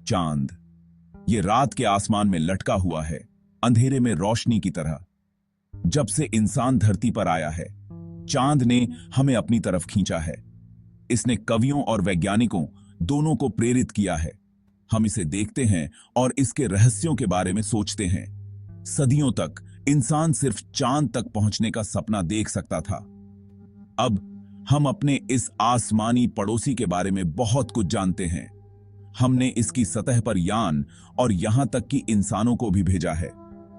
चांद। ये रात के आसमान में लटका हुआ है, अंधेरे में रोशनी की तरह। जब से इंसान धरती पर आया है, चांद ने हमें अपनी तरफ खींचा है। इसने कवियों और वैज्ञानिकों दोनों को प्रेरित किया है। हम इसे देखते हैं और इसके रहस्यों के बारे में सोचते हैं। सदियों तक इंसान सिर्फ चांद तक पहुंचने का सपना देख सकता था। अब हम अपने इस आसमानी पड़ोसी के बारे में बहुत कुछ जानते हैं। हमने इसकी सतह पर यान और यहां तक कि इंसानों को भी भेजा है।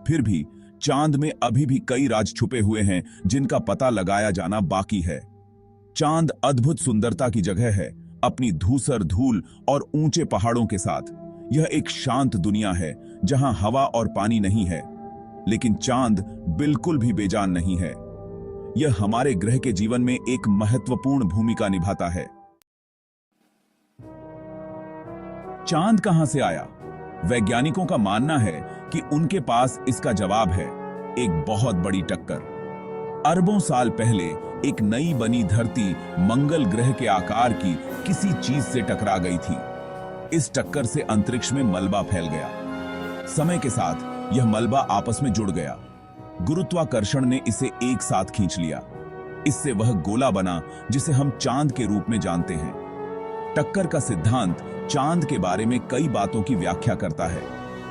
फिर भी चांद में अभी भी कई राज छुपे हुए हैं जिनका पता लगाया जाना बाकी है। चांद अद्भुत सुंदरता की जगह है, अपनी धूसर धूल और ऊंचे पहाड़ों के साथ। यह एक शांत दुनिया है जहां हवा और पानी नहीं है, लेकिन चांद बिल्कुल भी बेजान नहीं है। यह हमारे ग्रह के जीवन में एक महत्वपूर्ण भूमिका निभाता है। चांद कहां से आया? वैज्ञानिकों का मानना है कि उनके पास इसका जवाब है, एक बहुत बड़ी टक्कर। अरबों साल पहले एक नई बनी धरती मंगल ग्रह के आकार की किसी चीज से टकरा गई थी। इस टक्कर से अंतरिक्ष में मलबा फैल गया। समय के साथ यह मलबा आपस में जुड़ गया। गुरुत्वाकर्षण ने इसे एक साथ खींच लिया। इससे वह गोला बना जिसे हम चांद के रूप में जानते हैं। टक्कर का सिद्धांत चांद के बारे में कई बातों की व्याख्या करता है।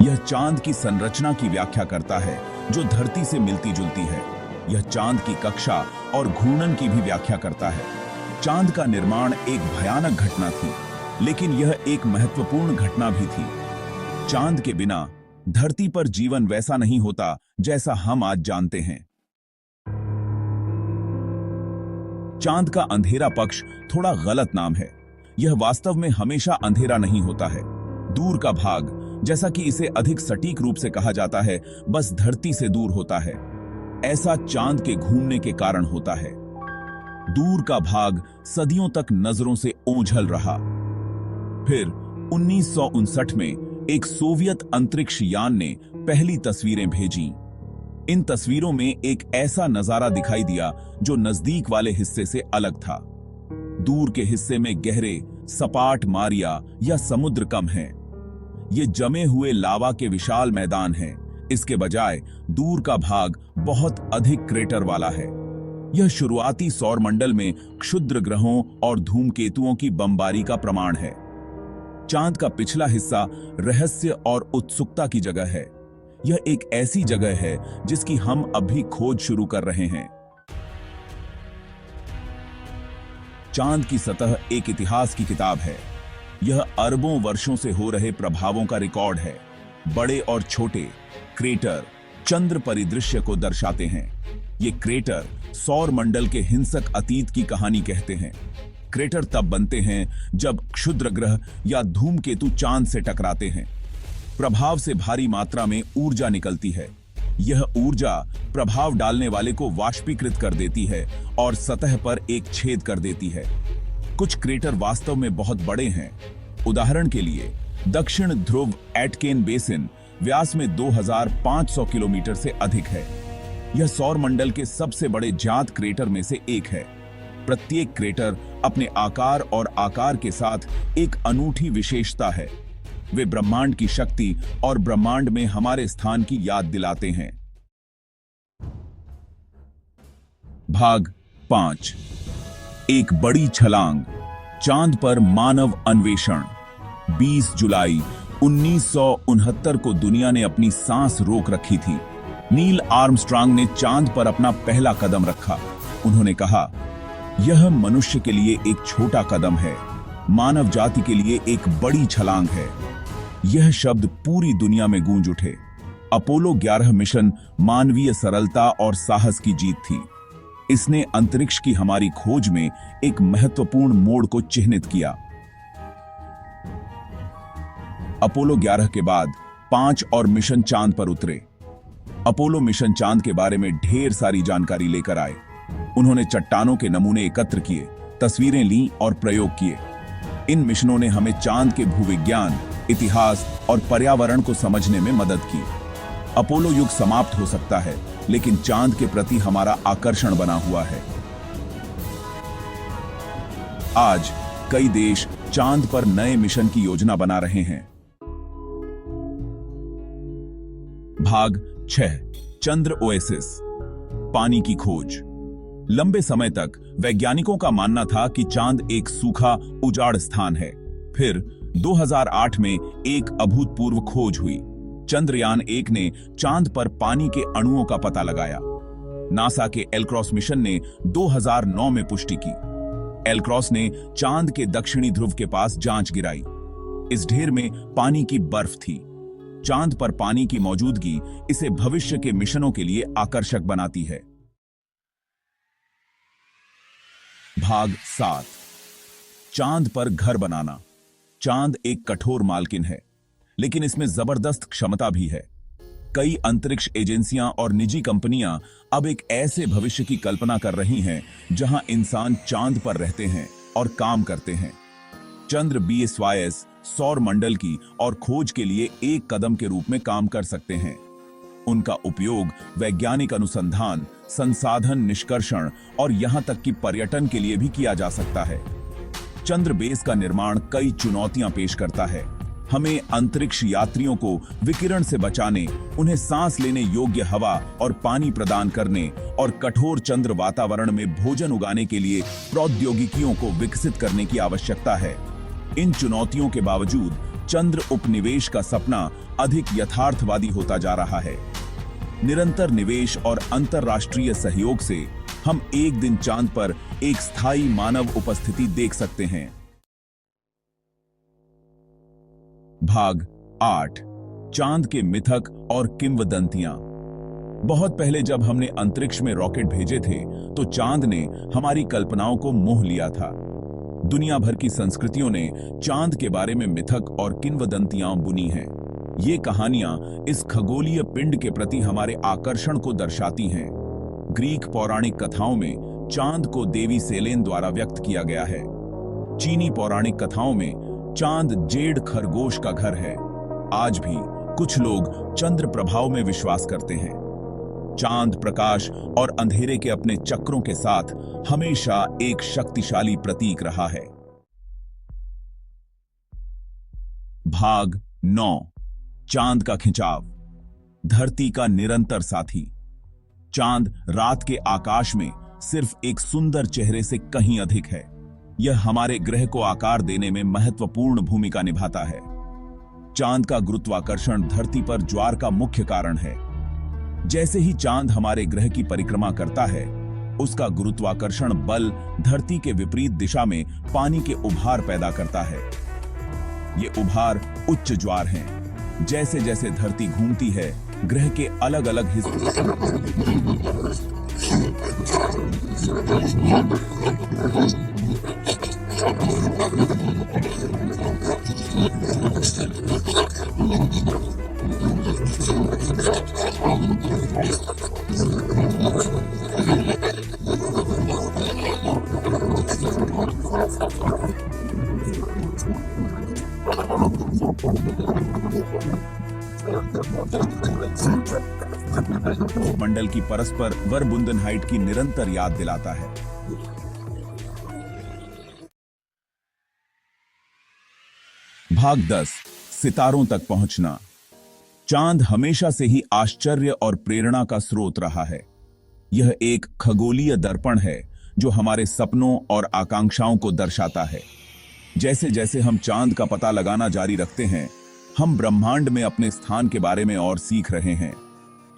यह चांद की संरचना की व्याख्या करता है जो धरती से मिलती जुलती है। यह चांद की कक्षा और घूर्णन की भी व्याख्या करता है। चांद का निर्माण एक भयानक घटना थी, लेकिन यह एक महत्वपूर्ण घटना भी थी। चांद के बिना धरती पर जीवन वैसा नहीं होता जैसा हम आज जानते हैं। चांद का अंधेरा पक्ष थोड़ा गलत नाम है। यह वास्तव में हमेशा अंधेरा नहीं होता है। दूर का भाग, जैसा कि इसे अधिक सटीक रूप से कहा जाता है, बस धरती से दूर होता है। ऐसा चांद के घूमने के कारण होता है। दूर का भाग सदियों तक नजरों से ओझल रहा। फिर 1959 में एक सोवियत अंतरिक्ष यान ने पहली तस्वीरें भेजी। इन तस्वीरों में एक ऐसा नजारा दिखाई दिया जो नजदीक वाले हिस्से से अलग था। दूर के हिस्से में गहरे सपाट मारिया या समुद्र कम हैं। ये जमे हुए लावा के विशाल मैदान हैं। इसके बजाय दूर का भाग बहुत अधिक क्रेटर वाला है। यह शुरुआती सौरमंडल में क्षुद्र ग्रहों और धूमकेतुओं की बमबारी का प्रमाण है। चांद का पिछला हिस्सा रहस्य और उत्सुकता की जगह है। यह एक ऐसी जगह है जिसकी हम अभी खोज शुरू कर रहे हैं। चांद की सतह एक इतिहास की किताब है। यह अरबों वर्षों से हो रहे प्रभावों का रिकॉर्ड है। बड़े और छोटे क्रेटर चंद्र परिदृश्य को दर्शाते हैं। ये क्रेटर सौर मंडल के हिंसक अतीत की कहानी कहते हैं। क्रेटर तब बनते हैं जब क्षुद्र ग्रह या धूमकेतु चांद से टकराते हैं। प्रभाव से भारी मात्रा में ऊर्जा निकलती है। यह ऊर्जा प्रभाव डालने वाले को वाष्पीकृत कर देती है और सतह पर एक छेद कर देती है। कुछ क्रेटर वास्तव में बहुत बड़े हैं। उदाहरण के लिए दक्षिण ध्रुव एटकेन बेसिन व्यास में 2500 किलोमीटर से अधिक है। यह सौरमंडल के सबसे बड़े ज्ञात क्रेटर में से एक है। प्रत्येक क्रेटर अपने आकार और आकार के साथ एक अनूठी विशेषता है। वे ब्रह्मांड की शक्ति और ब्रह्मांड में हमारे स्थान की याद दिलाते हैं। भाग 5, एक बड़ी छलांग। चांद पर मानव अन्वेषण। 20 जुलाई 1969 को दुनिया ने अपनी सांस रोक रखी थी। नील आर्मस्ट्रांग ने चांद पर अपना पहला कदम रखा। उन्होंने कहा, यह मनुष्य के लिए एक छोटा कदम है, मानव जाति के लिए एक बड़ी छलांग है। यह शब्द पूरी दुनिया में गूंज उठे। अपोलो 11 मिशन मानवीय सरलता और साहस की जीत थी। इसने अंतरिक्ष की हमारी खोज में एक महत्वपूर्ण मोड़ को चिह्नित किया। अपोलो 11 के बाद 5 और मिशन चांद पर उतरे। अपोलो मिशन चांद के बारे में ढेर सारी जानकारी लेकर आए। उन्होंने चट्टानों के नमूने एकत्र किए, तस्वीरें लीं और प्रयोग किए। इन मिशनों ने हमें चांद के भूविज्ञान, इतिहास और पर्यावरण को समझने में मदद की। अपोलो युग समाप्त हो सकता है, लेकिन चांद के प्रति हमारा आकर्षण बना हुआ है। आज कई देश चांद पर नए मिशन की योजना बना रहे हैं। भाग 6 चंद्र ओएसिस। पानी की खोज। लंबे समय तक वैज्ञानिकों का मानना था कि चांद एक सूखा उजाड़ स्थान है। फिर 2008 में एक अभूतपूर्व खोज हुई। चंद्रयान 1 ने चांद पर पानी के अणुओं का पता लगाया। नासा के एलक्रॉस मिशन ने 2009 में पुष्टि की। एलक्रॉस ने चांद के दक्षिणी ध्रुव के पास जांच गिराई। इस ढेर में पानी की बर्फ थी। चांद पर पानी की मौजूदगी इसे भविष्य के मिशनों के लिए आकर्षक बनाती है। भाग 7 चांद पर घर बनाना। चांद एक कठोर मालकिन है, लेकिन इसमें जबरदस्त क्षमता भी है। कई अंतरिक्ष एजेंसियां और निजी कंपनियां अब एक ऐसे भविष्य की कल्पना कर रही हैं जहां इंसान चांद पर रहते हैं और काम करते हैं। चंद्र BSYS सौर मंडल की और खोज के लिए एक कदम के रूप में काम कर सकते हैं। उनका उपयोग वैज्ञानिक अनुसंधान, संसाधन निष्कर्षण और यहां तक कि पर्यटन के लिए भी किया जा सकता है। चंद्र बेस का निर्माण कई चुनौतियां पेश करता है। हमें अंतरिक्ष यात्रियों को विकिरण से बचाने, उन्हें सांस लेने योग्य हवा और पानी प्रदान करने और कठोर चंद्र वातावरण में भोजन उगाने के लिए प्रौद्योगिकियों को विकसित करने की आवश्यकता है। इन चुनौतियों के बावजूद चंद्र उपनिवेश का सपना अधिक यथार्थवादी होता जा रहा है। निरंतर निवेश और अंतरराष्ट्रीय सहयोग से हम एक दिन चांद पर एक स्थायी मानव उपस्थिति देख सकते हैं। भाग 8 चांद के मिथक और किंवदंतियां। बहुत पहले जब हमने अंतरिक्ष में रॉकेट भेजे थे तो चांद ने हमारी कल्पनाओं को मोह लिया था। दुनिया भर की संस्कृतियों ने चांद के बारे में मिथक और किंवदंतियां बुनी हैं। ये कहानियां इस खगोलीय पिंड के प्रति हमारे आकर्षण को दर्शाती हैं। ग्रीक पौराणिक कथाओं में चांद को देवी सेलेन द्वारा व्यक्त किया गया है। चीनी पौराणिक कथाओं में चांद जेड खरगोश का घर है। आज भी कुछ लोग चंद्र प्रभाव में विश्वास करते हैं। चांद प्रकाश और अंधेरे के अपने चक्रों के साथ हमेशा एक शक्तिशाली प्रतीक रहा है। भाग 9 चांद का खिंचाव। धरती का निरंतर साथी। चांद रात के आकाश में सिर्फ एक सुंदर चेहरे से कहीं अधिक है। यह हमारे ग्रह को आकार देने में महत्वपूर्ण भूमिका निभाता है। चांद का गुरुत्वाकर्षण धरती पर ज्वार का मुख्य कारण है। जैसे ही चांद हमारे ग्रह की परिक्रमा करता है, उसका गुरुत्वाकर्षण बल धरती के विपरीत दिशा में पानी के उभार पैदा करता है। ये उभार उच्च ज्वार हैं। जैसे जैसे धरती घूमती है, ग्रह के अलग अलग हिस्से मंडल की परस्पर वर्बुंदनहाइट की निरंतर याद दिलाता है। भाग 10 सितारों तक पहुंचना। चांद हमेशा से ही आश्चर्य और प्रेरणा का स्रोत रहा है। यह एक खगोलीय दर्पण है जो हमारे सपनों और आकांक्षाओं को दर्शाता है। जैसे जैसे हम चांद का पता लगाना जारी रखते हैं, हम ब्रह्मांड में अपने स्थान के बारे में और सीख रहे हैं।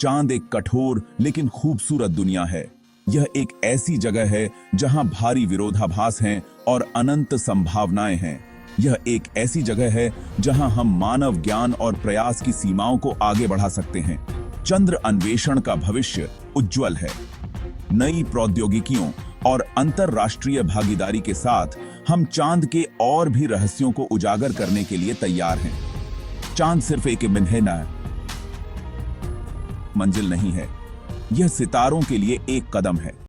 चांद एक कठोर लेकिन खूबसूरत दुनिया है। यह एक ऐसी जगह है जहां भारी विरोधाभास हैं और अनंत संभावनाएं हैं। यह एक ऐसी जगह है जहां हम मानव ज्ञान और प्रयास की सीमाओं को आगे बढ़ा सकते हैं। चंद्र अन्वेषण का भविष्य उज्जवल है। नई प्रौद्योगिकियों और अंतरराष्ट्रीय भागीदारी के साथ हम चांद के और भी रहस्यों को उजागर करने के लिए तैयार हैं। चांद सिर्फ एक मंजिल नहीं है, यह सितारों के लिए एक कदम है।